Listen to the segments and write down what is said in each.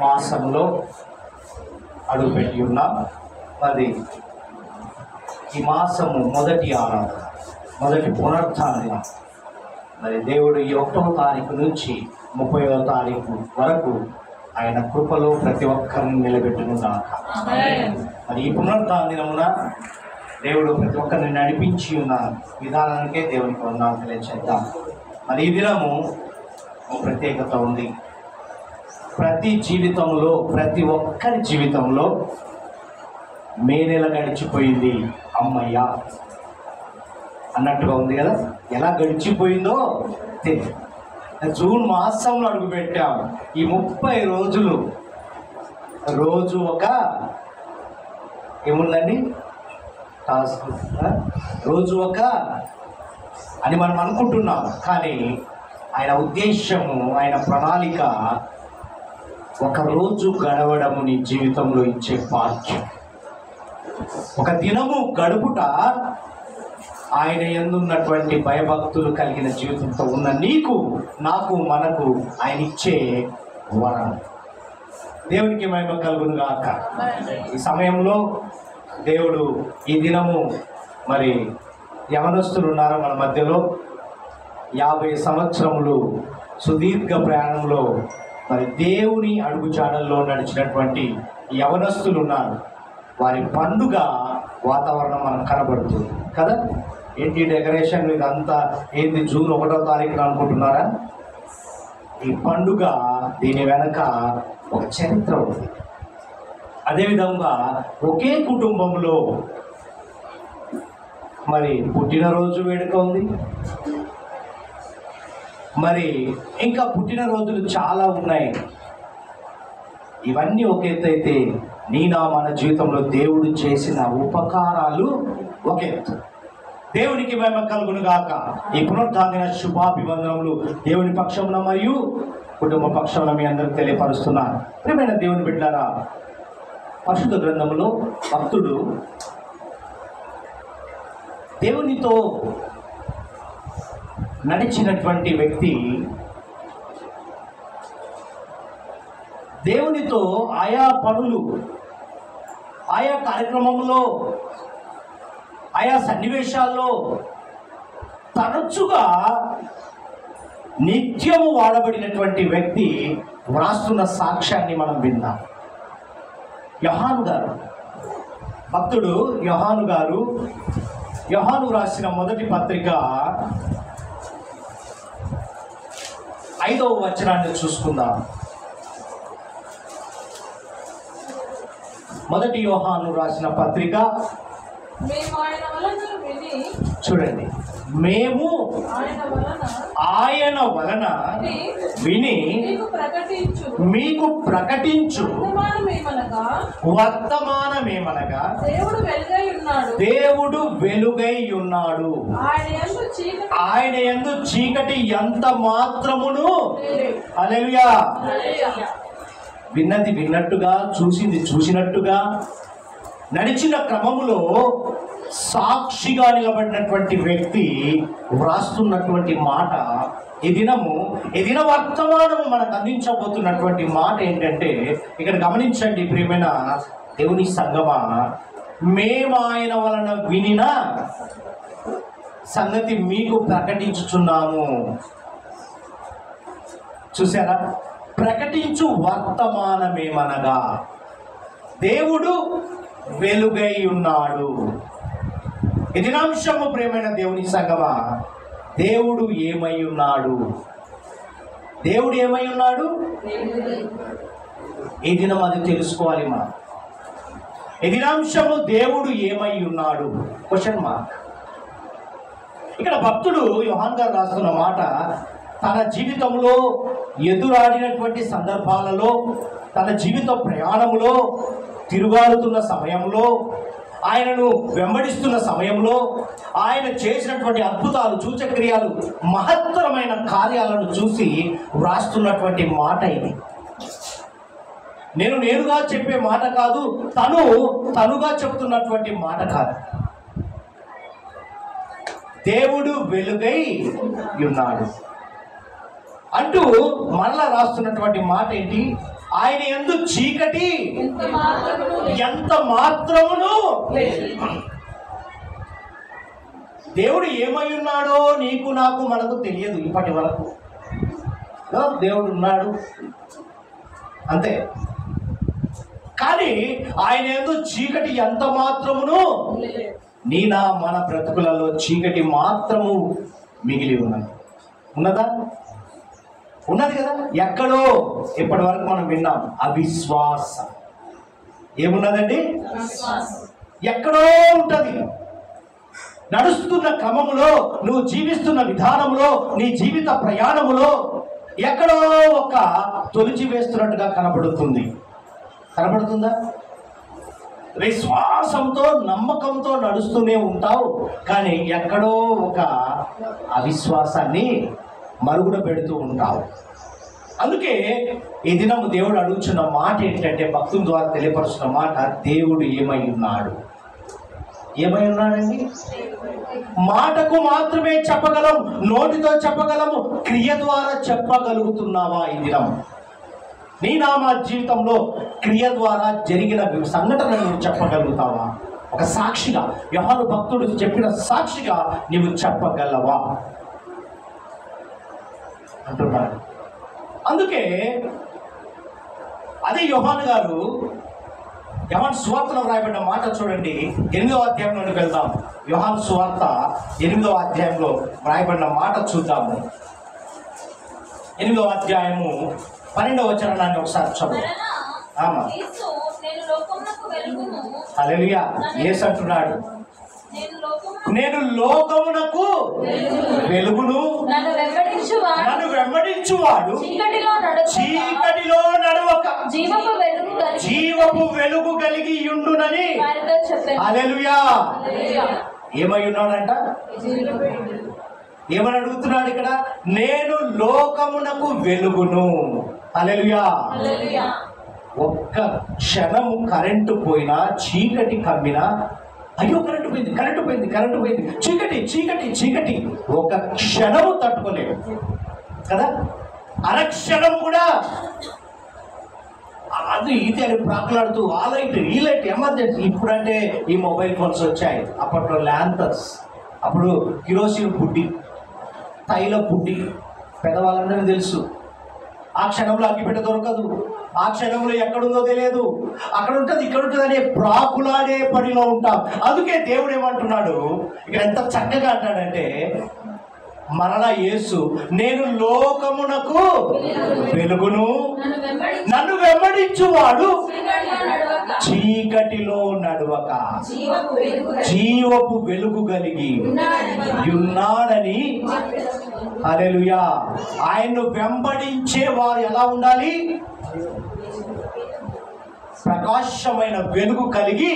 మాసంలో అడుగుపెట్టి ఉన్నాం. అది ఈ మాసము మొదటి ఆరాధన, మొదటి పునరుత్థాన దినం. మరి దేవుడు ఈ 1వ తారీఖు నుంచి 30వ తారీఖు వరకు ఆయన కృపలో ప్రతి ఒక్కరిని నిలబెట్టునుగాక. మరి ఈ పునరుత్థాన దినమున దేవుడు ప్రతి ఒక్కరిని నడిపించి ఉన్న విధానానికే దేవునికి వందనాలు తెలియజేద్దాం. మరి ఈ దినము ప్రత్యేకత ఉంది. ప్రతి జీవితంలో, ప్రతి ఒక్కరి జీవితంలో మే నెల గడిచిపోయింది అమ్మయ్య అన్నట్టుగా ఉంది కదా. ఎలా గడిచిపోయిందో తెలియదు. జూన్ మాసంలో అడుగుపెట్టాం. ఈ 30 రోజులు రోజు ఒక ఏముందండి టాస్క్, రోజు ఒక అని మనం అనుకుంటున్నాం. కానీ ఆయన ఉద్దేశము, ఆయన ప్రణాళిక ఒక రోజు గడవడము నీ జీవితంలో ఇచ్చే భాగ్యం. ఒక దినము గడుపుట ఆయన యందున్నటువంటి భయభక్తులు కలిగిన జీవితంతో ఉన్న నీకు, నాకు, మనకు ఆయన ఇచ్చే వరం. దేవునికి మహిమ కలుగును గాక. ఈ సమయంలో దేవుడు ఈ దినము మరి యవనస్తులు ఉన్నారు మన మధ్యలో. 50 సంవత్సరములు సుదీర్ఘ ప్రయాణంలో మరి దేవుని అడుగుజాడల్లో నడిచినటువంటి యవనస్తులు ఉన్నారు. వారి పండుగ వాతావరణం మనకు కనబడుతుంది కదా. ఏంటి డెకరేషన్ ఇదంతా ఏంటి? జూన్ 1వ తారీఖున అనుకుంటున్నారా? ఈ పండుగ దీని వెనక ఒక చరిత్ర ఉంది. అదేవిధంగా ఒకే కుటుంబంలో మరి పుట్టినరోజు వేడుక ఉంది. మరి ఇంకా పుట్టినరోజులు చాలా ఉన్నాయి. ఇవన్నీ ఒక ఎత్తు అయితే, మన జీవితంలో దేవుడు చేసిన ఉపకారాలు ఒక ఎత్తు. దేవునికి మహిమ కలుగును గాక. ఈ పునరుత్థాన శుభాభివందనములు దేవుని పక్షమున మరియు కుటుంబ పక్షమున మీ అందరికి తెలియపరుస్తున్నాను. ప్రియమైన దేవుని బిడ్డలారా, పరిశుద్ధ గ్రంథములో భక్తుడు దేవునితో నడిచినటువంటి వ్యక్తి దేవునితో ఆయా పనులు, ఆయా కార్యక్రమంలో, ఆయా సన్నివేశాల్లో తరచుగా నిత్యము వాడబడినటువంటి వ్యక్తి వ్రాస్తున్న సాక్ష్యాన్ని మనం విన్నాం. యోహాను గారు, భక్తుడు యోహాను గారు, యోహాను రాసిన మొదటి పత్రిక 5వ వచనాన్ని చూసుకుందాం. మొదటి యోహాను రాసిన పత్రిక, చూడండి, మేము ఆయన వలన విని మీకు ప్రకటించు వర్తమానమేమనగా దేవుడు వెలుగై ఉన్నాడు, ఆయన యందు చీకటి ఎంత మాత్రమును. హల్లెలూయా. విన్నది విన్నట్టుగా, చూసింది చూసినట్టుగా, నడిచిన క్రమములో సాక్షిగా నిలబడినటువంటి వ్యక్తి వ్రాస్తున్నటువంటి మాట ఈ దిన వర్తమానము మనకు అందించబోతున్నటువంటి మాట ఏంటంటే, ఇక్కడ గమనించండి ప్రియమైన దేవుని సంగమా, మేము ఆయన వలన వినిన సంగతి మీకు ప్రకటించుచున్నాము. చూసారా? ప్రకటించు వర్తమానమేమనగా దేవుడు వెలుగై ఉన్నాడు. ఈ దినాంశము ప్రియమైన దేవుని సంగమా, దేవుడు ఏమై ఉన్నాడు? దేవుడు ఏమై ఉన్నాడు? ఈ దినం అది తెలుసుకోవాలి మనం. ఈ దినాంశము దేవుడు ఏమై ఉన్నాడు? Question mark. ఇక్కడ భక్తుడు యోహాన్ గారు రాస్తున్న మాట, తన జీవితంలో ఎదురాడినటువంటి సందర్భాలలో, తన జీవిత ప్రయాణంలో, తిరుగాడుతున్న సమయంలో, ఆయనను వెంబడిస్తున్న సమయంలో, ఆయన చేసినటువంటి అద్భుతాలు, సూచక్రియలు, మహత్తరమైన కార్యాలను చూసి వ్రాస్తున్నటువంటి మాట ఇది. నేను నేరుగా చెప్పే మాట కాదు, తనుగా చెప్తున్నటువంటి మాట కాదు. దేవుడు వెలుగై ఉన్నాడు అంటూ మరలా రాస్తున్నటువంటి మాట ఏంటి? ఆయన యందు చీకటి ఎంత మాత్రమును. దేవుడు ఏమై ఉన్నాడో నీకు నాకు మనకు తెలియదు ఇప్పటి వరకు. దేవుడు ఉన్నాడు అంతే. కానీ ఆయన యందు చీకటి ఎంత మాత్రమును నీనా మన బ్రతుకులలో చీకటి మాత్రము మిగిలి ఉన్నది. ఉన్నదా? ఉన్నది కదా. ఎక్కడో ఇప్పటి వరకు మనం విన్నాం అవిశ్వాసం. ఏమున్నదండి? ఎక్కడో ఉంటది. నడుస్తున్న క్రమములో, నువ్వు జీవిస్తున్న విధానంలో, నీ జీవిత ప్రయాణములో ఎక్కడో ఒక తొలిచి వేస్తున్నట్టుగా కనబడుతుంది. కనబడుతుందా? విశ్వాసంతో నమ్మకంతో నడుస్తూనే ఉంటావు, కానీ ఎక్కడో ఒక అవిశ్వాసాన్ని మరుగున పెడుతూ ఉంటావు. అందుకే ఈ దినం దేవుడు అడుగుతున్న మాట ఏంటంటే, భక్తుల ద్వారా తెలియపరుస్తున్న మాట, దేవుడు ఏమై ఉన్నాడు? ఏమై ఉన్నాడండి? మాటకు మాత్రమే చెప్పగలం, నోటితో చెప్పగలము, క్రియ ద్వారా చెప్పగలుగుతున్నావా ఈ దినం? నీ నామ జీవితంలో క్రియ ద్వారా జరిగిన సంఘటనను చెప్పగలుగుతావా? ఒక సాక్షిగా, యోహాను భక్తుడు చెప్పిన సాక్షిగా నీవు చెప్పగలవా అంటున్నాడు. అందుకే అదే యోహాను గారు యోహాను సువార్తలో వ్రాయబడిన మాట చూడండి. 8వ అధ్యాయంలోకి వెళ్దాం. యోహాను సువార్త 8వ అధ్యాయంలో వ్రాయబడిన మాట చూద్దాము. 8వ అధ్యాయము 12వ వచనాన్ని ఒకసారి చదువు. హల్లెలూయా. యేసు అంటున్నాడు, నేను లోకమునకు వెలుగును, నన్ను వెంబడించువాడు చీకటిలో నడవక జీవపు వెలుగు కలిగి ఉండునని. హల్లెలూయా. ఏమై ఉన్నాడంట? ఏమని అడుగుతున్నాడు ఇక్కడ? నేను లోకమునకు వెలుగును. హల్లెలూయా. ఒక్క క్షణము కరెంటు పోయినా, చీకటి కమ్మినా, అయ్యో కరెంటు పోయింది, కరెంటు పోయింది, కరెంటు పోయింది, చీకటి చీకటి చీకటి, ఒక క్షణము తట్టుకోలేము కదా. అరక్షణం కూడా అది ఇది అని ప్రాకులాడుతూ ఆ లైట్ ఈ లైట్ ఎమర్జెన్సీ. ఇప్పుడంటే ఈ మొబైల్ ఫోన్స్ వచ్చాయి. అప్పట్లో ల్యాంతర్స్, అప్పుడు కిరోసిన్ బుడ్డి, తైల బుడ్డి, పెద్దవాళ్ళందరినీ తెలుసు. ఆ క్షణంలో అగ్గిపెట్ట దొరకదు, ఆ క్షణంలో ఎక్కడుందో తెలియదు, అక్కడ ఉంటుంది ఇక్కడ ఉంటుంది అనే ప్రాకులాడే పనిలో ఉంటాం. అందుకే దేవుడు ఏమంటున్నాడు ఇక్కడ, ఎంత చక్కగా అంటాడంటే, మరలా యేసు నేను లోకమునకు వెలుగును, నన్ను వెంబడించువాడు చీకటిలో నడవక జీవపు వెలుగు కలిగి ఉన్నాడని. హల్లెలూయా. ఆయన్ను వెంబడించే వారు ఎలా ఉండాలి? ప్రకాశమైన వెలుగు కలిగి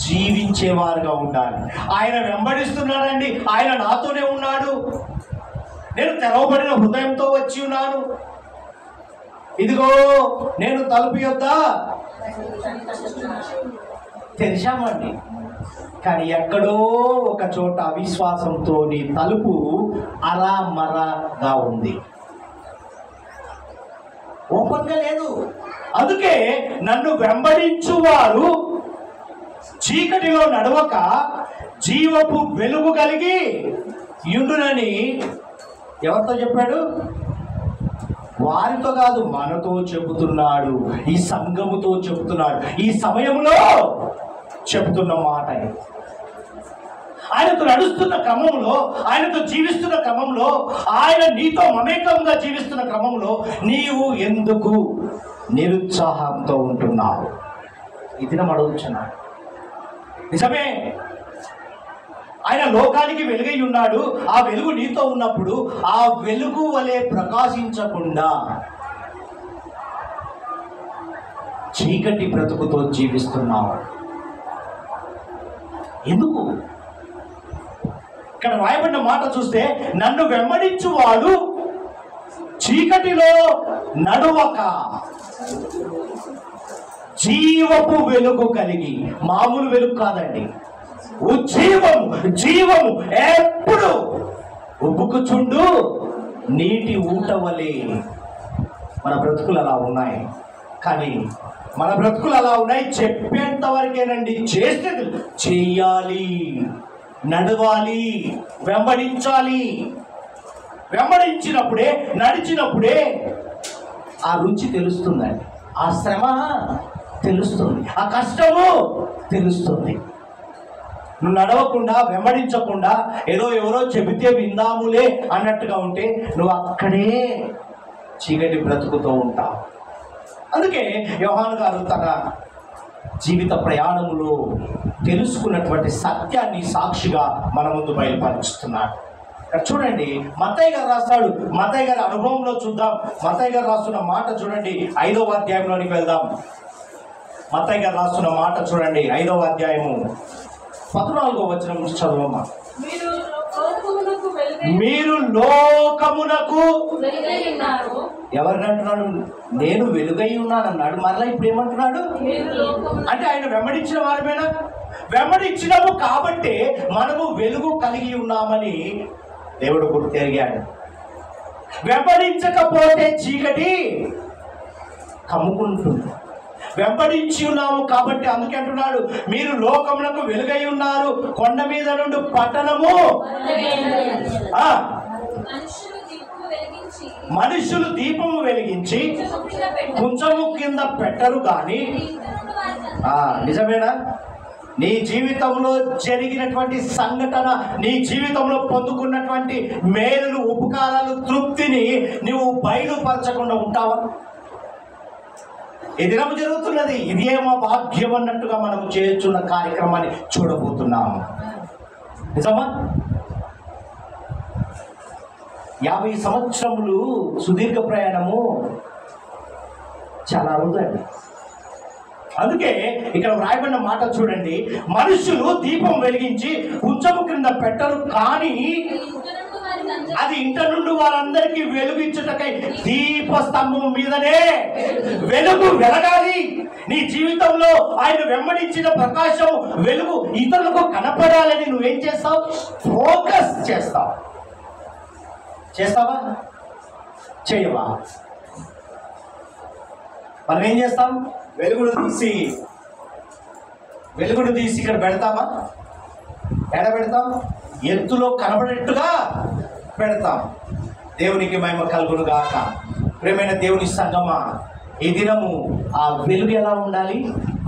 జీవించేవారుగా ఉండాలి. ఆయన వెంబడిస్తున్నాడండి, ఆయన నాతోనే ఉన్నాడు, నేను తెరవబడిన హృదయంతో వచ్చి ఉన్నాను, ఇదిగో నేను తలుపు యొద్ద తెరిచామండి. కానీ ఎక్కడో ఒక చోట అవిశ్వాసంతో నీ తలుపు అరామరగా ఉంది, ఓపెన్గా లేదు. అందుకే నన్ను వెంబడించువారు చీకటిలో నడవక జీవపు వెలుగు కలిగి యుండునని ఎవరితో చెప్పాడు? వారితో కాదు, మనతో చెబుతున్నాడు, ఈ సంఘముతో చెబుతున్నాడు, ఈ సమయంలో చెబుతున్న మాట. ఆయనతో నడుస్తున్న క్రమంలో, ఆయనతో జీవిస్తున్న క్రమంలో, ఆయన నీతో మమేకంగా జీవిస్తున్న క్రమంలో నీవు ఎందుకు నిరుత్సాహంతో ఉంటున్నావు? ఇది నేను అడుగుతున్నాను. నిజమే, ఆయన లోకానికి వెలుగై ఉన్నాడు. ఆ వెలుగు నీతో ఉన్నప్పుడు ఆ వెలుగు వలె ప్రకాశించకుండా చీకటి బ్రతుకుతో జీవిస్తున్నావు. ఎందుకు? ఇక్కడ రాయబడిన మాట చూస్తే, నన్ను వెంబడించువాడు చీకటిలో నడవక జీవపు వెలుగు కలిగి, మామూలు వెలుగు కాదండి, ఉజ్జీవము, జీవము ఎప్పుడు ఉబ్బుకుచుండు నీటి ఊట వలె మన బ్రతుకులు అలా ఉన్నాయి. కానీ మన బ్రతుకులు అలా ఉన్నాయి చెప్పేంత వరకేనండి. చేస్తే చెయ్యాలి, నడవాలి, వెంబడించాలి. వెంబడించినప్పుడే, నడిచినప్పుడే ఆ రుచి తెలుస్తుందండి, ఆ శ్రమ తెలుస్తుంది, ఆ కష్టము తెలుస్తుంది. నువ్వు నడవకుండా, వెంబడించకుండా ఏదో ఎవరో చెబితే విందాములే అన్నట్టుగా ఉంటే నువ్వు అక్కడే చీకటి బ్రతుకుతూ ఉంటావు. అందుకే యోహాను గారు తన జీవిత ప్రయాణంలో తెలుసుకున్నటువంటి సత్యాన్ని సాక్షిగా మన ముందు బయలుపరుస్తున్నాడు. ఇక్కడ చూడండి, మత్తయి గారు రాస్తాడు. మత్తయి గారి అనుభవంలో చూద్దాం. మత్తయి గారు రాస్తున్న మాట చూడండి, 5వ అధ్యాయంలోనికి వెళ్దాం. మత్తయి గారు రాస్తున్న మాట చూడండి, 5వ అధ్యాయము 14వ వచనం చదవమ్మా. మీరు లోకమునకు ఎవరిని అంటున్నాడు? నేను వెలుగై ఉన్నాను అన్నాడు. మరలా ఇప్పుడు ఏమంటున్నాడు అంటే ఆయన వెంబడించిన వారమేనా? వెంబడించినాము కాబట్టి మనము వెలుగు కలిగి ఉన్నామని దేవుడు గుర్తెరిగాడు. వెంబడించకపోతే చీకటి కమ్ముకుంటుంది. వెంబడించి ఉన్నాము కాబట్టి అందుకే అంటున్నాడు, మీరు లోకమునకు వెలుగై ఉన్నారు. కొండ మీద నుండి పట్టణము మనుషులు దీపము వెలిగించి కుంచము కింద పెట్టరు కానీ. నిజమేనా? నీ జీవితంలో జరిగినటువంటి సంఘటన, నీ జీవితంలో పొందుకున్నటువంటి మేలులు, ఉపకారాలు, తృప్తిని నువ్వు బయలుపరచకుండా ఉంటావా? ఈ దినం జరుగుతున్నది, ఇది ఏమో భాగ్యం అన్నట్టుగా మనం చేస్తున్న కార్యక్రమాన్ని చూడబోతున్నాము. నిజమా? 50 సంవత్సరములు సుదీర్ఘ ప్రయాణము చాలా అరుదండి. అందుకే ఇక్కడ వ్రాయబడిన మాట చూడండి, మనుషులు దీపం వెలిగించి కుంచము క్రింద పెట్టరు కానీ అది ఇంట నుండి వారందరికీ వెలుగించుటకై దీపస్తంభం మీదనే వెలుగు వెలగాలి. నీ జీవితంలో ఆయన వెంబడించిన ప్రకాశం, వెలుగు ఇతరులకు కనపడాలని నువ్వేం చేస్తావు? ఫోకస్ చేస్తావు. చేస్తావా? చేయవా? మనం ఏం చేస్తాం? వెలుగును తీసి ఇక్కడ పెడతామా? ఎడ పెడతాం? ఎత్తులో కనబడేట్టుగా పెడతాం. దేవునికి మహిమ కలుగును గాక. ప్రియమైన దేవుని సంగమా, ఈ దినము ఆ వెలుగు ఎలా ఉండాలి?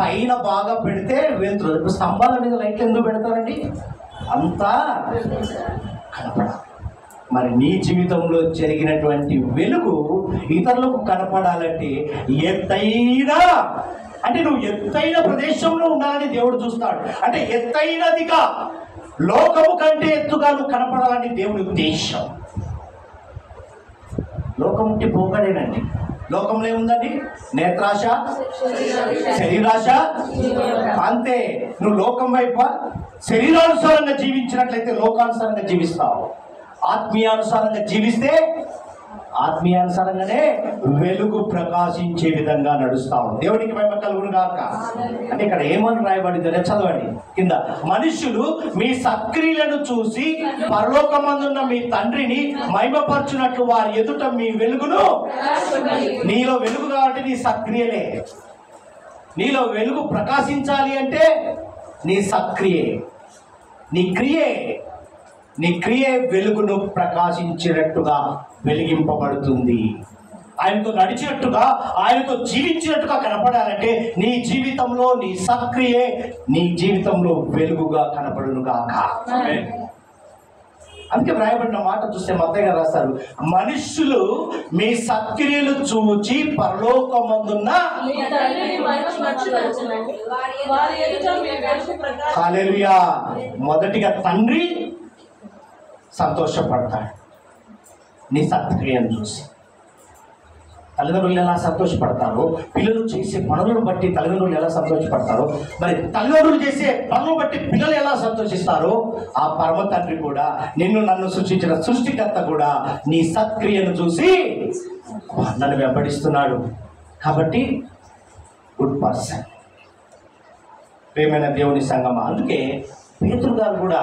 పైన బాగా పెడితే వెలుతురు. ఇప్పుడు స్తంభాల మీద లైట్లు ఎందుకు పెడతారండి? అంతా కనపడాలి. మరి నీ జీవితంలో జరిగినటువంటి వెలుగు ఇతరులకు కనపడాలంటే ఎత్తైనా, అంటే నువ్వు ఎత్తైన ప్రదేశంలో ఉండాలని దేవుడు చూస్తాడు. అంటే ఎత్తైనదిగా, లోకము కంటే ఎత్తుగా నువ్వు కనపడాలని దేవుని ఉద్దేశం. లోకం ఉంటే పోకడేనండి. లోకంలో ఏముందండి? నేత్రాశ, శరీరాశ, అంతే. నువ్వు లోకం వైపు శరీరానుసారంగా జీవించినట్లయితే లోకానుసారంగా జీవిస్తావు. ఆత్మీయానుసారంగా జీవిస్తే ఆత్మీయానుసారంగానే వెలుగు ప్రకాశించే విధంగా నడుస్తావు. దేవునికి మహిమ కలుగును గాక. అంటే ఇక్కడ ఏమని రాయబడిందో చదవండి కింద. మనుషులు మీ సక్రియలను చూసి పరలోకమందున్న మీ తండ్రిని మహిమపరచునట్లు వారి ఎదుట మీ వెలుగును. నీలో వెలుగు కాబట్టి నీ సక్రియలే. నీలో వెలుగు ప్రకాశించాలి అంటే నీ సక్రియే, నీ క్రియే వెలుగును ప్రకాశించినట్టుగా వెలిగింపబడుతుంది. ఆయనతో నడిచినట్టుగా, ఆయనతో జీవించినట్టుగా కనపడాలంటే నీ జీవితంలో నీ సక్రియే నీ జీవితంలో వెలుగుగా కనపడును గాక. అందుకే వ్రాయబడిన మాట చూస్తే మత్తయి గారు రాస్తారు, మనుషులు మీ సక్రియలు చూచి పరలోకమందున్న హల్లెలూయా. మొదటిగా తండ్రి సంతోషపడతాడు నీ సత్క్రియను చూసి. తల్లిదండ్రులు ఎలా సంతోషపడతారో, పిల్లలు చేసే పనులను బట్టి తల్లిదండ్రులు ఎలా సంతోషపడతారో, మరి తల్లిదండ్రులు చేసే పనులను బట్టి పిల్లలు ఎలా సంతోషిస్తారో, ఆ పరమ తండ్రి కూడా, నిన్ను నన్ను సృష్టించిన సృష్టికర్త కూడా నీ సత్క్రియను చూసి నన్ను వెంబడిస్తున్నాడు కాబట్టి గుడ్ పర్సన్. ప్రియమైన దేవుని సంగమా, అందుకే పేతురు గారు కూడా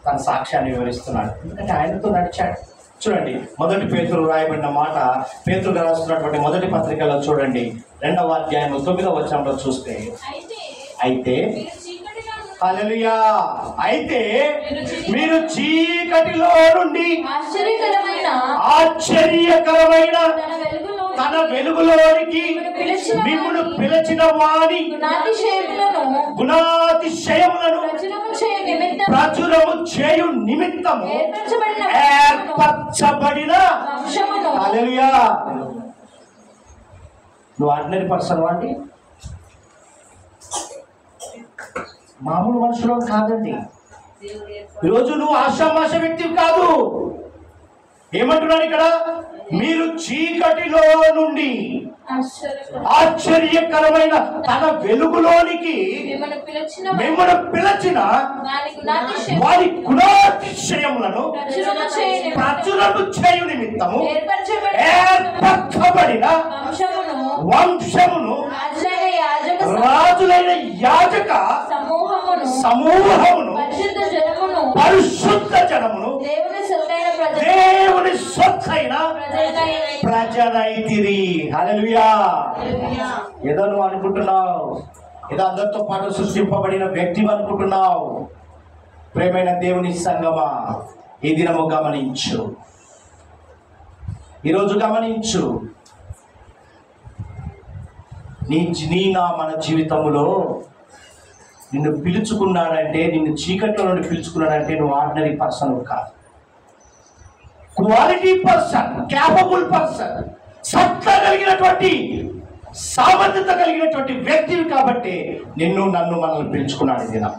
తన సాక్ష్యాన్ని వివరిస్తున్నాడు. ఎందుకంటే ఆయనతో నడిచాడు. చూడండి, మొదటి పేతురు రాయబడిన మాట, పేతురు రాస్తున్నటువంటి మొదటి పత్రికలో చూడండి 2వ అధ్యాయం 9వ వచనంలో చూస్తే, అయితే హల్లెలూయా, అయితే మీరు చీకటిలో నుండి ఆశ్చర్యకరమైన తన వెలుగులోనికి మిమ్మును పిలిచిన వారి గుణాతిశయములను ప్రచురము చేయు నిమిత్తము ఏర్పరచబడిన. హల్లెలూయా. నువ్వు ఆర్డినరీ పర్సన్ వాడి, మామూలు మనుషులు కాదండి. ఈరోజు నువ్వు ఆషామాష వ్యక్తి కాదు. ఏమంటున్నాడు ఇక్కడ? మీరు చీకటిలో నుండి ఆశ్చర్యకరమైన తన వెలుగులోనికి మిమ్మల్ని పిలిచిన వారి గుణాతిశయములను ప్రచురము చేయు నిమిత్తము ఏర్పరచబడిన వంశమును, రాజులైన యాజక సమూహమును, పరిశుద్ధ జనమును, దేవుని సొత్తైన ప్రజలైతిరి. హల్లెలూయా. ఏదో నువ్వు అనుకుంటున్నావు, ఏదో అందరితో పాటు సృష్టింపబడిన వ్యక్తి అనుకుంటున్నావు. ప్రేమైన దేవుని సంగమా, ఈ దినము గమనించు, ఈరోజు గమనించు. మన జీవితంలో నిన్ను పిలుచుకున్నాడంటే, నిన్ను చీకట్లో నుండి పిలుచుకున్నాడంటే నువ్వు ఆర్డినరీ పర్సన్ కాదు. క్వాలిటీ పర్సన్, క్యాపబుల్ పర్సన్, సత్తా కలిగినటువంటి, సామర్థ్యత కలిగినటువంటి వ్యక్తివి కాబట్టి మనల్ని పిలుచుకున్నాడు ఈ దినం.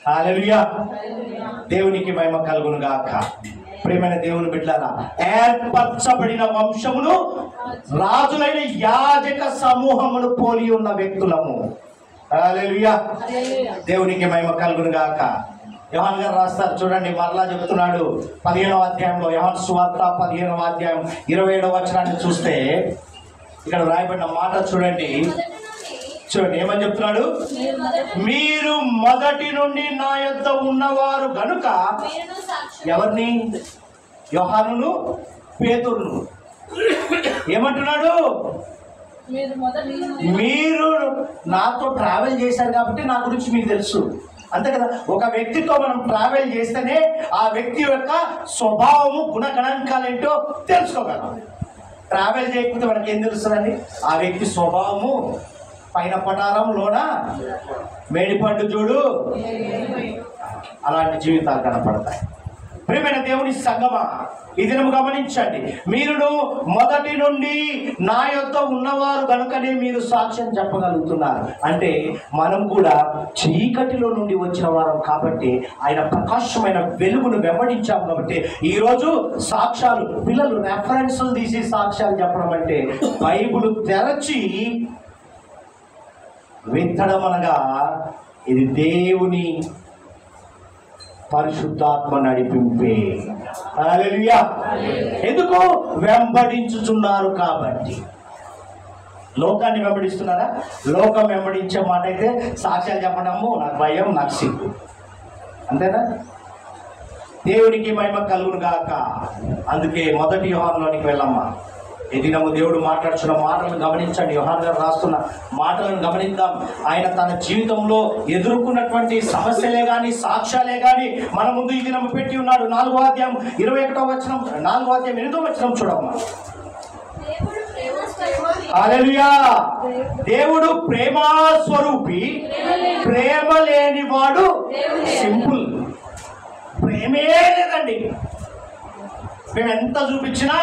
హల్లెలూయా. దేవునికి మహిమ కలుగును గాక. ప్రియమైన దేవుని బిడ్డలారా, ఏర్పరచబడిన వంశమును, రాజులైన యాజక సమూహమును పోలి ఉన్న వ్యక్తులము. హల్లెలూయా. దేవునికి మహిమ కలుగును గాక. యోహాను గారు రాస్తారు, చూడండి, మరలా చెప్తున్నాడు 15వ అధ్యాయంలో, యోహాను సువార్త 15వ అధ్యాయం 27వ వచనాన్ని చూస్తే ఇక్కడ రాయబడిన మాట చూడండి. ఏమని చెప్తున్నాడు? మీరు మొదటి నుండి నా యొద్ద ఉన్నవారు గనుక. ఎవరిని? యోహానును, పేతురును. ఏమంటున్నాడు? మీరు నాతో ట్రావెల్ చేశారు కాబట్టి నా గురించి మీకు తెలుసు, అంతే కదా. ఒక వ్యక్తితో మనం ట్రావెల్ చేస్తేనే ఆ వ్యక్తి యొక్క స్వభావము, గుణగణాంకాలేంటో తెలుసుకోగలం. ట్రావెల్ చేయకపోతే మనకి ఏం తెలుస్తుందండి? ఆ వ్యక్తి స్వభావము, పైన పటారం లోన మేడిపండు చూడు, అలాంటి జీవితాలు కనపడతాయి. ప్రియమైన దేవుని సంగమా, ఈ దినము గమనించండి. మీరును మొదటి నుండి నా యొద్ద ఉన్నవారు కనుకనే మీరు సాక్ష్యం చెప్పగలుగుతున్నారు. అంటే మనం కూడా చీకటిలో నుండి వచ్చిన వారం కాబట్టి, ఆయన ప్రకాశమైన వెలుగును వెంబడించాము కాబట్టి ఈరోజు సాక్ష్యాలు, పిల్లలు రెఫరెన్సులు తీసి సాక్ష్యాలు చెప్పడం అంటే బైబిల్ తెరచి విత్తడం అనగా ఇది దేవుని పరిశుద్ధాత్మ నడిపింపే. హల్లెలూయా. ఎందుకు? వెంబడించుచున్నారు కాబట్టి. లోకాన్ని వెంబడిస్తున్నారా? లోకం వెంబడించే మాట అయితే సాక్ష్యాలు చెప్పడము నాకు భయం, నాకు సిగ్గు, అంతేనా? దేవునికి మహిమ కలుగును గాక. అందుకే మొదటి యోహానులోనికి వెళ్ళమ్మా. ఈ దినము దేవుడు మాట్లాడుతున్న మాటలను గమనించండి. యోహాను గారు రాస్తున్న మాటలను గమనిద్దాం. ఆయన తన జీవితంలో ఎదుర్కొన్నటువంటి సమస్యలే కానీ, సాక్ష్యాలే కానీ మన ముందు ఈ దినము పెట్టి ఉన్నాడు. 4వ అధ్యాయం 21వ వచనం, 4వ అధ్యాయం 8వ వచనం చూడమ్మా. హల్లెలూయా. దేవుడు ప్రేమ స్వరూపి, ప్రేమ లేనివాడు సింపుల్. ప్రేమే లేదండి. మేము ఎంత చూపించినా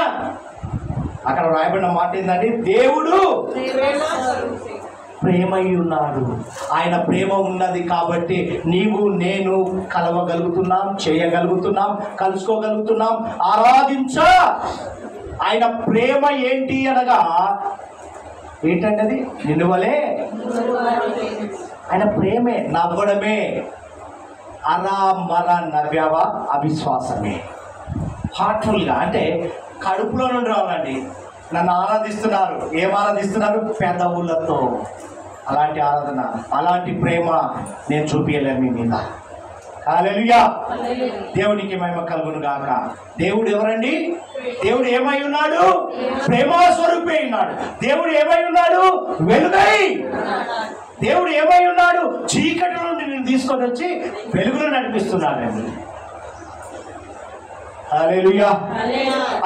అక్కడ రాయబడిన మాట ఏంటంటే దేవుడు ప్రేమై ఉన్నాడు. ఆయన ప్రేమ ఉన్నది కాబట్టి నీవు నేను కలవగలుగుతున్నాం, చేయగలుగుతున్నాం, కలుసుకోగలుగుతున్నాం, ఆయన ప్రేమ ఏంటి అనగా ఏంటంటే అది నిన్ను వలే ఆయన ప్రేమే. నవ్వడమే, అరా మర నవ్యావ అవిశ్వాసమే. హార్ట్ఫుల్గా అంటే కడుపులో నుండి రావాలండి. నన్ను ఆరాధిస్తున్నారు. ఏం ఆరాధిస్తున్నారు? పెదవులతో. అలాంటి ఆరాధన, అలాంటి ప్రేమ నేను చూపించలేను మీ మీద. హల్లెలూయా. దేవునికి మహిమ కలుగును గాక. దేవుడు ఎవరండి? దేవుడు ఏమై ఉన్నాడు? ప్రేమ స్వరూపే ఉన్నాడు. దేవుడు ఏమై ఉన్నాడు? వెలుగై. దేవుడు ఏమై ఉన్నాడు? చీకటి నుండి నేను తీసుకొని వచ్చి వెలుగులో నడిపిస్తున్నానండి. హల్లెలూయా.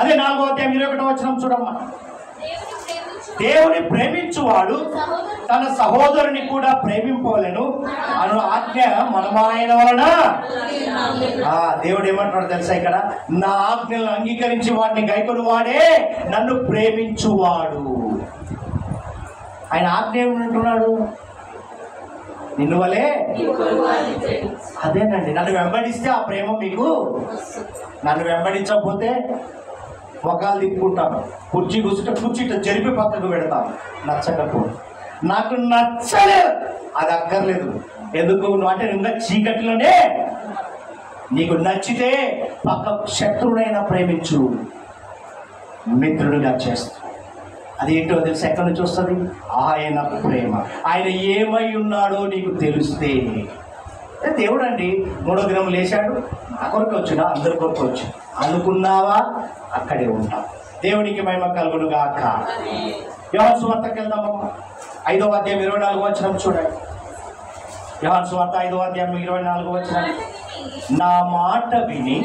అదే 4వ అధ్యాయం 21వ వచనం చూడమ్మా. దేవుని ప్రేమించువాడు తన సహోదరుని కూడా ప్రేమింపవలెను అను ఆజ్ఞ మనమాయన వలన. దేవుడు ఏమంటున్నాడు తెలుసా ఇక్కడ? నా ఆజ్ఞలను అంగీకరించి వాడిని గైకొని వాడే నన్ను ప్రేమించువాడు. ఆయన ఆజ్ఞ ఏమంటున్నాడు? నిన్ను వలే. అదేనండి, నన్ను వెంబడిస్తే ఆ ప్రేమ మీకు. నన్ను వెంబడించకపోతే మొఖాలు తిప్పుకుంటాను, కుర్చీ కూర్చుంటే కుర్చీ జరిపి పక్కకు పెడతాను. నచ్చకపోతే నాకు నచ్చలేదు, అది అక్కర్లేదు. ఎందుకు నువ్వు అంటే ఇంకా చీకటిలోనే. నీకు నచ్చితే పక్క శత్రువునైనా ప్రేమించు, మిత్రుడిగా చేస్తూ. అది ఏంటో తెలుసు ఎక్కడి నుంచి వస్తుంది? ఆయన ప్రేమ. ఆయన ఏమై ఉన్నాడో నీకు తెలిస్తే. దేవుడు అండి 3వ దినం లేచాడు, నా కొరకు వచ్చినా అందరి కొరకు వచ్చి అనుకున్నావా అక్కడే ఉంటాం. దేవునికి మహిమ కలుగును గాక. యోహాను సువార్తకి వెళ్దామమ్మా. 5వ అధ్యాయం 24వ వచనం చూడండి. యోహాను సువార్త 5వ అధ్యాయం 24వ వచనం. నా మాట విని.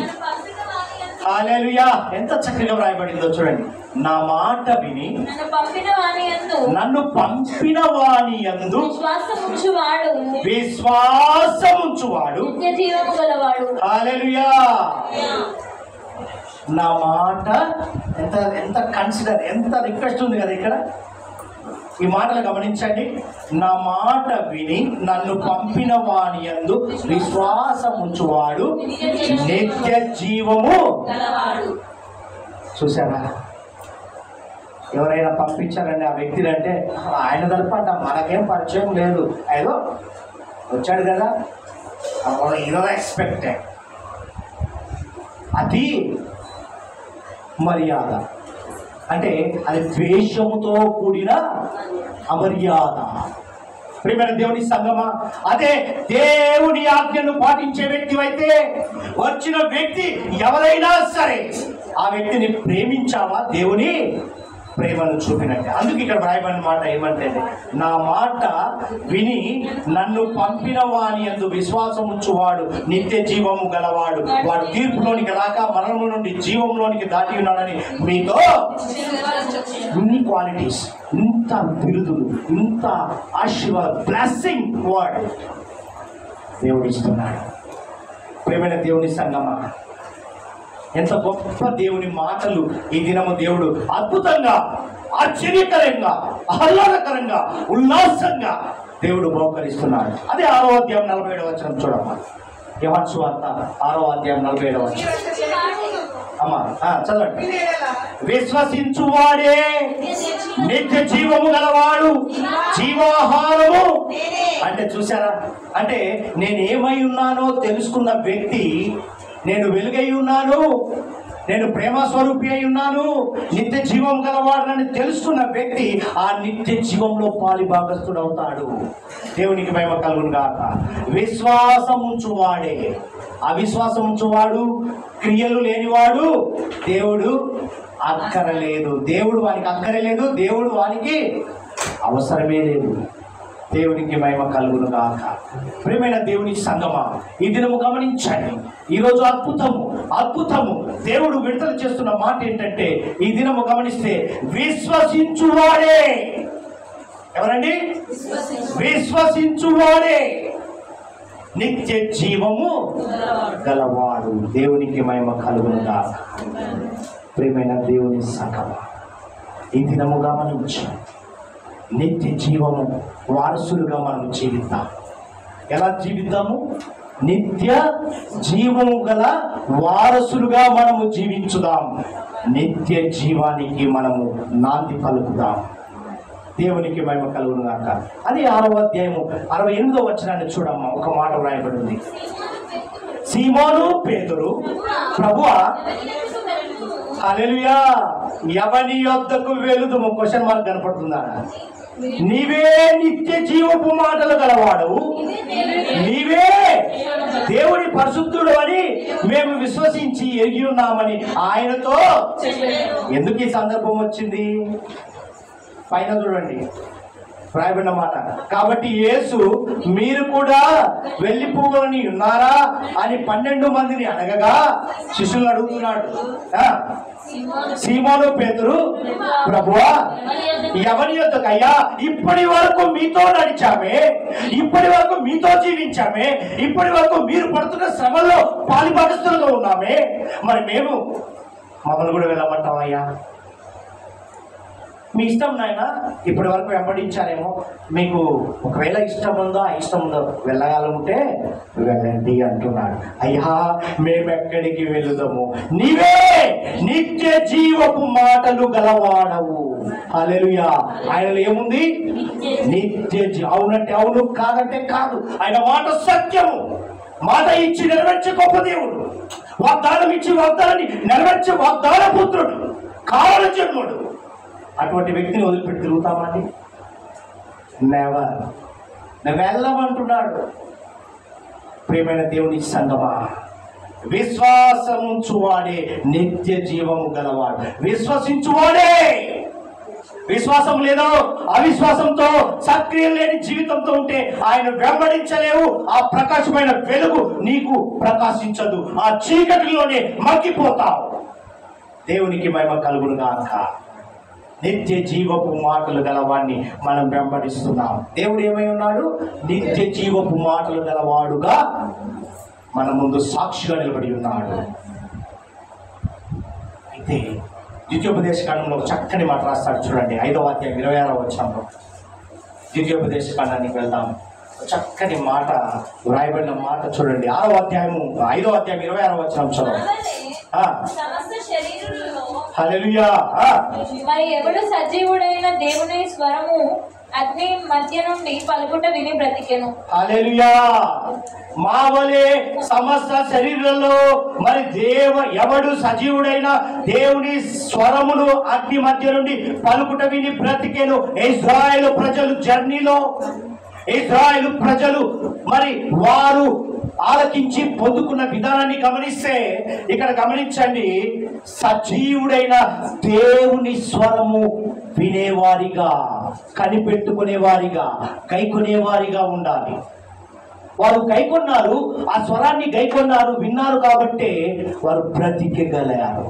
హల్లెలూయా. ఎంత చక్కగా వ్రాయబడిందో చూడండి. నా మాట విని నన్ను పంపిన వాని యందు విశ్వాసముంచువాడు. హల్లెలూయా. నా మాట ఎంత ఎంత కన్సిడర్, ఎంత రిక్వెస్ట్ ఉంది కదా ఇక్కడ. ఈ మాటలు గమనించండి. నా మాట విని నన్ను పంపిన వాని యందు విశ్వాసముంచువాడు నిత్య జీవము. చూసారా? ఎవరైనా పంపించారండి ఆ వ్యక్తిని అంటే ఆయన తరపంట మనకేం పరిచయం లేదు, ఏదో వచ్చాడు కదా ఏదో ఎక్స్పెక్టెడ్. అది మర్యాద అంటే అది ద్వేషముతో కూడిన అమర్యాద. ప్రియమైన దేవుని సంగమా, అదే దేవుని ఆజ్ఞను పాటించే వ్యక్తి అయితే వచ్చిన వ్యక్తి ఎవరైనా సరే ఆ వ్యక్తిని ప్రేమించావా? దేవుని ప్రేమను చూపినట్టే. అందుకు ఇక్కడ వ్రాయబడిన మాట ఏమంటే, నా మాట విని నన్ను పంపిన వాని యందు విశ్వాసం ఉంచువాడు నిత్య జీవము గలవాడు. వాడు తీర్పులోనికి రాక మరణము నుండి జీవంలోనికి దాటి ఉన్నాడని మీతో. ఇన్ని క్వాలిటీస్, ఇంత బిరుదులు, ఇంత ఆశీర్వాద బ్లెస్సింగ్ వర్డ్ దేవుడు ఇస్తున్నాడు. ప్రేమైన దేవుని సంగమా, ఎంత గొప్ప దేవుని మాటలు ఈ దినము దేవుడు అద్భుతంగా, ఆశ్చర్యకరంగా, ఆహ్లాదకరంగా, ఉల్లాసంగా దేవుడు బహుకరిస్తున్నాడు. అదే 6వ అధ్యాయం 47వ వచనం చూడమ్మా. యోహాను సువార్త 6వ అధ్యాయం 47వ వచనం. అమ్మా చదవండి. విశ్వసించువాడే నిత్య జీవము గలవాడు, జీవాహారము. అంటే చూసారా? అంటే నేను ఏమై ఉన్నానో తెలుసుకున్న వ్యక్తి, నేను వెలుగై ఉన్నాను, నేను ప్రేమ స్వరూపి అయి ఉన్నాను, నిత్య జీవం గలవాడని తెలుసుకున్న వ్యక్తి ఆ నిత్య జీవంలో పాలి భాగస్థుడవుతాడు. దేవునికి మహిమ కలుగును గాక. విశ్వాసం ఉంచువాడే. అవిశ్వాసం ఉంచువాడు, క్రియలు లేనివాడు దేవుడు అక్కరలేదు. దేవుడు వానికి అక్కరే లేదు, దేవుడు వానికి అవసరమే లేదు. దేవునికి మహిమ కలుగును గాక. ప్రియమైన దేవుని సంగమా, ఈ దినము గమనించండి. ఈరోజు అద్భుతము అద్భుతము దేవుడు విడుదల చేస్తున్న మాట ఏంటంటే, ఈ దినము గమనిస్తే విశ్వసించువాడే. ఎవరండి? విశ్వసించువాడే నిత్య జీవము గలవాడు. దేవునికి మహిమ కలుగును గాక. ప్రియమైన దేవుని సంగమా, ఈ దినము గమనించండి. నిత్య జీవము వారసులుగా మనం జీవిద్దాం. ఎలా జీవిద్దాము? నిత్య జీవము గల వారసులుగా మనము జీవించుదాం. నిత్య జీవానికి మనము నాంది పలుకుదాం. దేవునికి మహిమ కలుగును గాక. అది 6వ అధ్యాయము 68వ వచనాన్ని చూడమ్మా. ఒక మాట వ్రాయబడింది. సీమోను పేతురు, ప్రభువా, హల్లెలూయా, ఎవని యొద్దకు వెలుదుము? క్వశ్చన్ మార్క్ కనపడుతుందా? నీవే నిత్య జీవపు మాటలు గలవాడు, నీవే దేవుని పరిశుద్ధుడు అని మేము విశ్వసించి ఎరిగి ఉన్నామని ఆయనతో. ఎందుకు ఈ సందర్భం వచ్చింది? పైన చూడండి రాయబడిన మాట. కాబట్టి యేసు మీరు కూడా వెళ్ళిపోవాలని ఉన్నారా అని 12 మందిని అడగగా శిష్యులు అడుగుతున్నాడు. సీమోను పేతురు, ప్రభువా ఎవరి యొద్దకయ్యా? ఇప్పటి వరకు మీతో నడిచామే, ఇప్పటి వరకు మీతో జీవించామే, ఇప్పటి వరకు మీరు పడుతున్న శ్రమల్లో పాలుభాగస్తులుగా ఉన్నామే, మరి మేము మమ్మల్ని కూడా వెళ్ళమంటావయ్యా? మీ ఇష్టం నాయన, ఇప్పటి వరకు వెంబడించారేమో, మీకు ఒకవేళ ఇష్టం ఉందో ఇష్టం ఉందో వెళ్ళాలనుకుంటే వెళ్ళండి అంటున్నాడు. అయ్యా మేమెక్కడికి వెళుదాము? నీవే నిత్య జీవపు మాటలు గలవాడవు. హల్లెలూయా. ఆయనలో ఏముంది? నిత్య అవునంటే అవును, కాదంటే కాదు. ఆయన మాట సత్యము. మాట ఇచ్చి నెరవేర్చే గొప్ప దేవుడు. వాగ్దానం ఇచ్చి వాగ్దానాన్ని నెరవేర్చే వాగ్దాన పుత్రుడు, కారణ జన్ముడు. అటువంటి వ్యక్తిని వదిలిపెట్టి తిరుగుతామండి? నెవర్. నేను వెళ్ళమంటున్నాడు. ప్రియమైన దేవుని సంగమా, విశ్వాసముంచువాడే నిత్య జీవము గలవాడు. విశ్వసించువాడే. విశ్వాసం లేదో అవిశ్వాసంతో సక్రియం లేని జీవితంతో ఉంటే ఆయన వెంబడించలేవు. ఆ ప్రకాశమైన వెలుగు నీకు ప్రకాశించదు. ఆ చీకటిలోనే మగ్గిపోతావు. దేవునికి మహిమ కలుగును గాక. నిత్య జీవపు మాటలు గలవాడిని మనం వెంబడిస్తున్నాం. దేవుడు ఏమై ఉన్నాడు? నిత్య జీవపు మాటలు గలవాడుగా మన ముందు సాక్షిగా నిలబడి ఉన్నాడు. అయితే ద్వితీయోపదేశ కాండంలో చక్కని మాట రాస్తాడు చూడండి. 5వ అధ్యాయం 26వ వచనంలో ద్వితీయోపదేశ కాండానికి వెళ్దాం. చక్కని మాట వ్రాయబడిన మాట చూడండి. 5వ అధ్యాయం 26వ వచనం చదవండి. హల్లెలూయా. మరి ఎవడు సజీవుడైన దేవుని స్వరము అగ్ని మధ్య నుండి పలుకుట విని బ్రతికెను. హల్లెలూయా. మా వలె సమస్త శరీరంలో మరి ఎవడు సజీవుడైన దేవుని స్వరమును అగ్ని మధ్య నుండి పలుకుట విని బ్రతికెను. ఇశ్రాయేలు ప్రజలు జర్నీలో, ఇశ్రాయేలు ప్రజలు మరి వారు ఆలకించి పొందుకున్న విధానాన్ని గమనిస్తే ఇక్కడ గమనించండి. సజీవుడైన దేవుని స్వరము వినేవారిగా, కనిపెట్టుకునేవారిగా, గైకొనేవారిగా ఉండాలి. వారు గైకొన్నారు, ఆ స్వరాన్ని గైకొన్నారు, విన్నారు కాబట్టి వారు బ్రతికగలిగారు.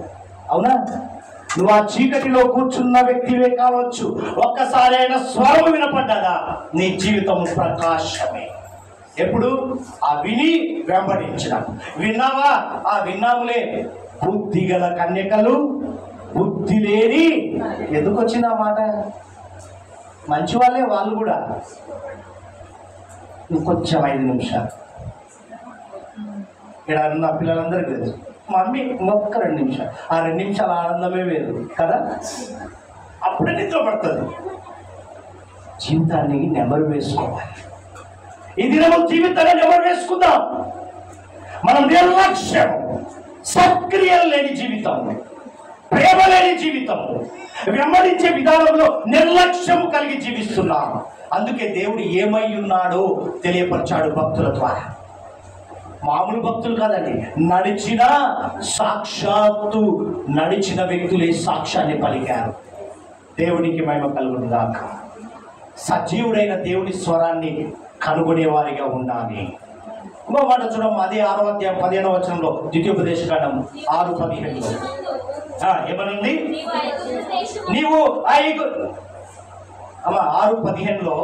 అవునా? నువ్వు ఆ చీకటిలో కూర్చున్న వ్యక్తివే కావచ్చు, ఒక్కసారి అయిన స్వరం వినపడ్డదా నీ జీవితం ప్రకాశమే. ఎప్పుడు? ఆ విని వెంబడించిన. విన్నావా? ఆ విన్నాములే. బుద్ధి గల కన్యకలు బుద్ధి లేని. ఎందుకు వచ్చింది ఆ మాట? మంచి వాళ్ళే వాళ్ళు కూడా. ఇంకొంచెం 5 నిమిషాలు. ఇక్కడ నా పిల్లలందరికీ తెలుసు, మమ్మీ ఒక్క 2 నిమిషాలు. ఆ 2 నిమిషాల ఆనందమే వేరు కదా. అప్పుడే నిద్ర పడుతుంది. జీవితాన్ని నెమరు వేసుకోవాలి. ఈ దినము జీవితాన్ని నెమరు వేసుకుందాం. మనం నిర్లక్ష్యం, సక్రియం లేని జీవితం, ప్రేమ లేని జీవితం, వెంబడించే విధానంలో నిర్లక్ష్యం కలిగి జీవిస్తున్నాం. అందుకే దేవుడు ఏమై ఉన్నాడో తెలియపరిచాడు భక్తుల ద్వారా. మామూలు భక్తులు కాదండి, నడిచిన సాక్షాత్తు నడిచిన వ్యక్తులే సాక్ష్యాన్ని పలికారు. దేవునికి మహిమ కలుగును గాక. సజీవుడైన దేవుని స్వరాన్ని కనుగొనేవారిగా ఉండాలి. ఇంకో మాట చూడము, అదే 6వ అధ్యాయం 15వ వచనంలో ద్వితీయోపదేశ కాండం 6:15లో ఏమనుంది? నీవు 6:15లో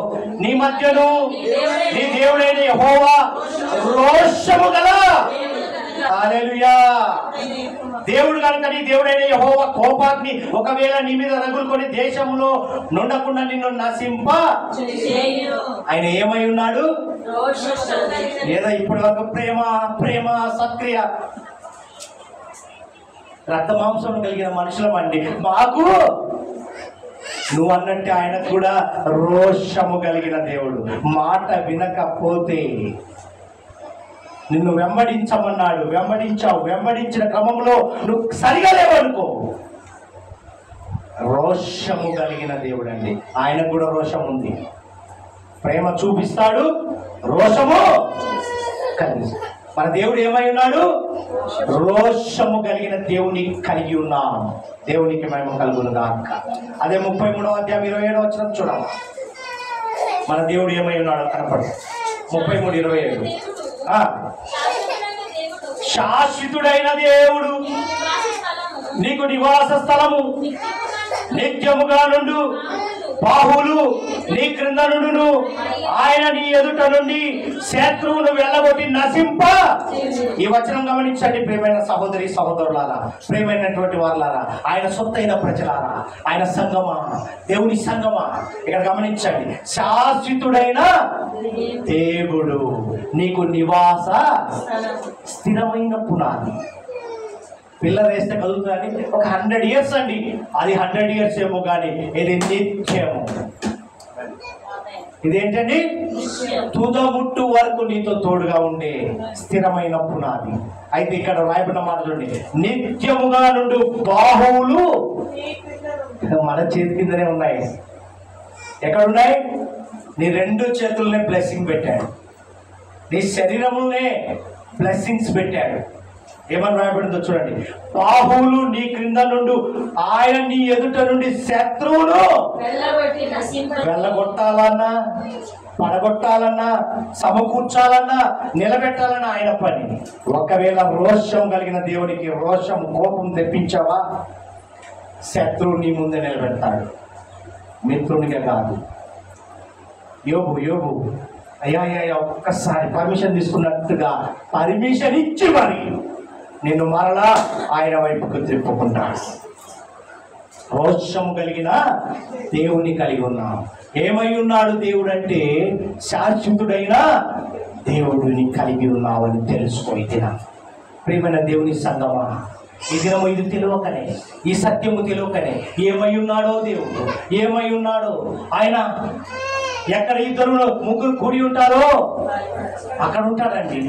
నీ మధ్యను నీ దేవుడైన యెహోవా రోషము గల. హల్లెలూయా. దేవుడు కనుక నీ దేవుడైన యెహోవా కోపాగ్ని ఒకవేళ నీ మీద రగులుకొని దేశంలో నుండకుండా నిన్ను నశింప ఆయన ఏమై ఉన్నాడు? ఏదో ఇప్పటి వరకు ప్రేమ ప్రేమ సక్రియ రక్త మాంసం కలిగిన మనుషులమండి. మాకు నువ్వు అన్నట్టే ఆయనకు కూడా రోషము కలిగిన దేవుడు. మాట వినకపోతే నిన్ను వెంబడించమన్నాడు, వెంబడించావు. వెంబడించిన క్రమంలో నువ్వు సరిగా లేవనుకో, రోషము కలిగిన దేవుడు అండి. ఆయనకు కూడా రోషం ఉంది. ప్రేమ చూపిస్తాడు, రోషము కలిగి. మన దేవుడు ఏమై ఉన్నాడు? రోషము కలిగిన దేవుని కలిగి ఉన్నాం. దేవునికి మహిమ కలుగును గాక. అదే 33వ అధ్యాయం 27వ వచనం చూడాలి. మన దేవుడు ఏమై ఉన్నాడో కనపడు. 33:27. శాశ్వతుడైన దేవుడు, నీకు నివాస స్థలము నిత్యముగా నుండు, బాహువులు నీ క్రింద నుండును, ఆయన నీ ఎదుట నుండి శత్రువును వెళ్ళగొట్టి నశింప. ఈ వచనం గమనించండి ప్రియమైన సహోదరి సహోదరులారా, ప్రియమైనటువంటి వారులారా, ఆయన సొత్తైన ప్రజలారా, ఆయన సంగమా, దేవుని సంగమా, ఇక్కడ గమనించండి. శాశ్వతుడైన దేవుడు నీకు నివాస స్థిరమైన పునాది. పిల్లలు వేస్తే కదులుతుందని ఒక 100 years అండి, అది 100 years ఏమో కానీ ఇది నిత్యము. ఇదేంటండి? తుదముట్టు వరకు నీతో తోడుగా ఉండే స్థిరమైన పునాది. అయితే ఇక్కడ రాయబడిన మాట చూడండి, నిత్యముగా నుండి బాహువులు మన చేతి కిందనే ఉన్నాయి. ఎక్కడున్నాయి? నీ 2 చేతులనే బ్లెస్సింగ్ పెట్టాడు, నీ శరీరములనే బ్లెస్సింగ్స్ పెట్టాడు. ఏమని రాయబడిందో చూడండి, బాహువులు నీ క్రింద నుండి, ఆయన నీ ఎదుట నుండి శత్రువును వెళ్ళగొట్టాలన్నా, పడగొట్టాలన్నా, సమకూర్చాలన్నా, నిలబెట్టాలన్నా ఆయన పని. ఒకవేళ రోషం కలిగిన దేవునికి రోషం, కోపం తెప్పించావా, శత్రువు నీ ముందే నిలబెడతాడు, మిత్రునిగా కాదు. యోబు అయ్యా ఒక్కసారి పర్మిషన్ తీసుకున్నట్టుగా పర్మిషన్ ఇచ్చి మరి నిన్ను మరలా ఆయన వైపుకు తిప్పుకుంటాడు. రోషం కలిగిన దేవుని కలిగి ఉన్నాం. ఏమై ఉన్నాడు దేవుడు అంటే? శాశ్వతుడైన దేవుడిని కలిగి ఉన్నావని తెలుసుకో. ఈ దినం ప్రియమైన దేవుని సంగమా, ఈ దినము ఇది తెలియకనే, ఈ సత్యము తెలియకనే ఏమై ఉన్నాడో దేవుడు, ఏమై ఉన్నాడో ఆయన. ఎక్కడ 2-3 కూడి ఉంటారో అక్కడ ఉంటాడండి.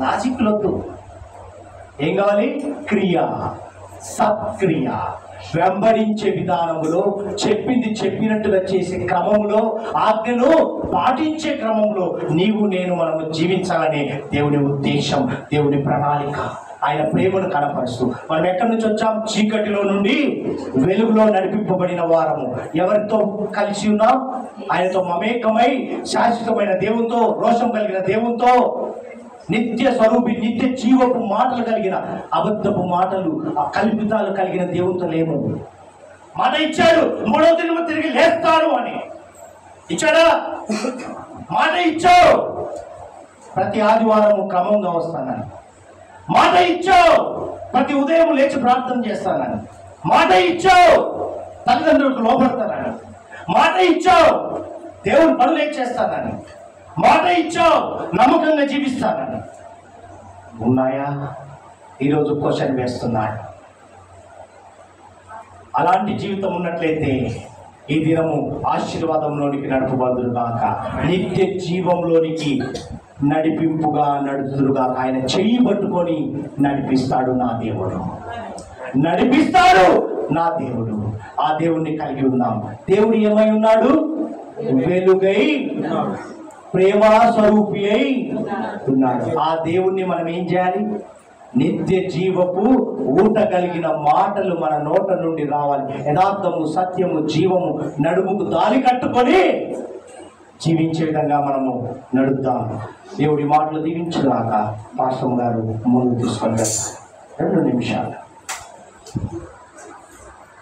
లాజిక్ లొద్దు. ఏం కావాలి? క్రియ, సత్క్రియ, వెంబడించే విధానములో, చెప్పింది చెప్పినట్టుగా చేసే క్రమంలో, ఆజ్ఞను పాటించే క్రమంలో నీవు నేను మనము జీవించాలనే దేవుని ఉద్దేశం, దేవుని ప్రణాళిక, ఆయన ప్రేమను కనపరుస్తూ. మనం ఎక్కడి నుంచి వచ్చాం? చీకటిలో నుండి వెలుగులో నడిపింపబడిన వారము. ఎవరితో కలిసి ఉన్నాం? ఆయనతో మమేకమై శాశ్వతమైన దేవునితో, రోషం కలిగిన దేవునితో, నిత్య స్వరూపి, నిత్య జీవపు మాటలు కలిగిన, అబద్ధపు మాటలు, ఆ కల్పితాలు కలిగిన దేవునితో లేము. మాట ఇచ్చాడు, 3వ దినము తిరిగి లేస్తాడు అని. ఇచ్చాడా? మాట ఇచ్చావు, ప్రతి ఆదివారము క్రమంగా వస్తానని. మాట ఇచ్చావు, ప్రతి ఉదయం లేచి ప్రార్థన చేస్తానని. మాట ఇచ్చావు, తల్లిదండ్రులకు లోపడతానని. మాట ఇచ్చావు, దేవుని పనులు చేస్తానని. మాట ఇచ్చావు, నమ్మకంగా జీవిస్తానని. ఉన్నాయా? ఈరోజు క్వశ్చన్ వేస్తున్నాడు. అలాంటి జీవితం ఉన్నట్లయితే ఈ దినము ఆశీర్వాదంలోనికి నడుపుబడుదురు కాక, నిత్య జీవంలోనికి నడిపింపుగా నడుచుదురుగా. ఆయన చెయ్యి పట్టుకొని నడిపిస్తాడు నా దేవుడు, నడిపిస్తాడు నా దేవుడు. ఆ దేవుణ్ణి కలిగి ఉన్నాం. దేవుడు ఏమై ఉన్నాడు? వెలుగై, ప్రేమ స్వరూపి అయి ఉన్నాడు. ఆ దేవుణ్ణి మనం ఏం చేయాలి? నిత్య జీవపు ఊట కలిగిన మాటలు మన నోట నుండి రావాలి. యథార్థము, సత్యము, జీవము నడుముకు దారి కట్టుకొని జీవించే విధంగా మనము నడుద్దాం. దేవుడి మాటలు దీవించుగాక. పాస్టర్ గారు ముందు తీసుకొని 2 నిమిషాలు.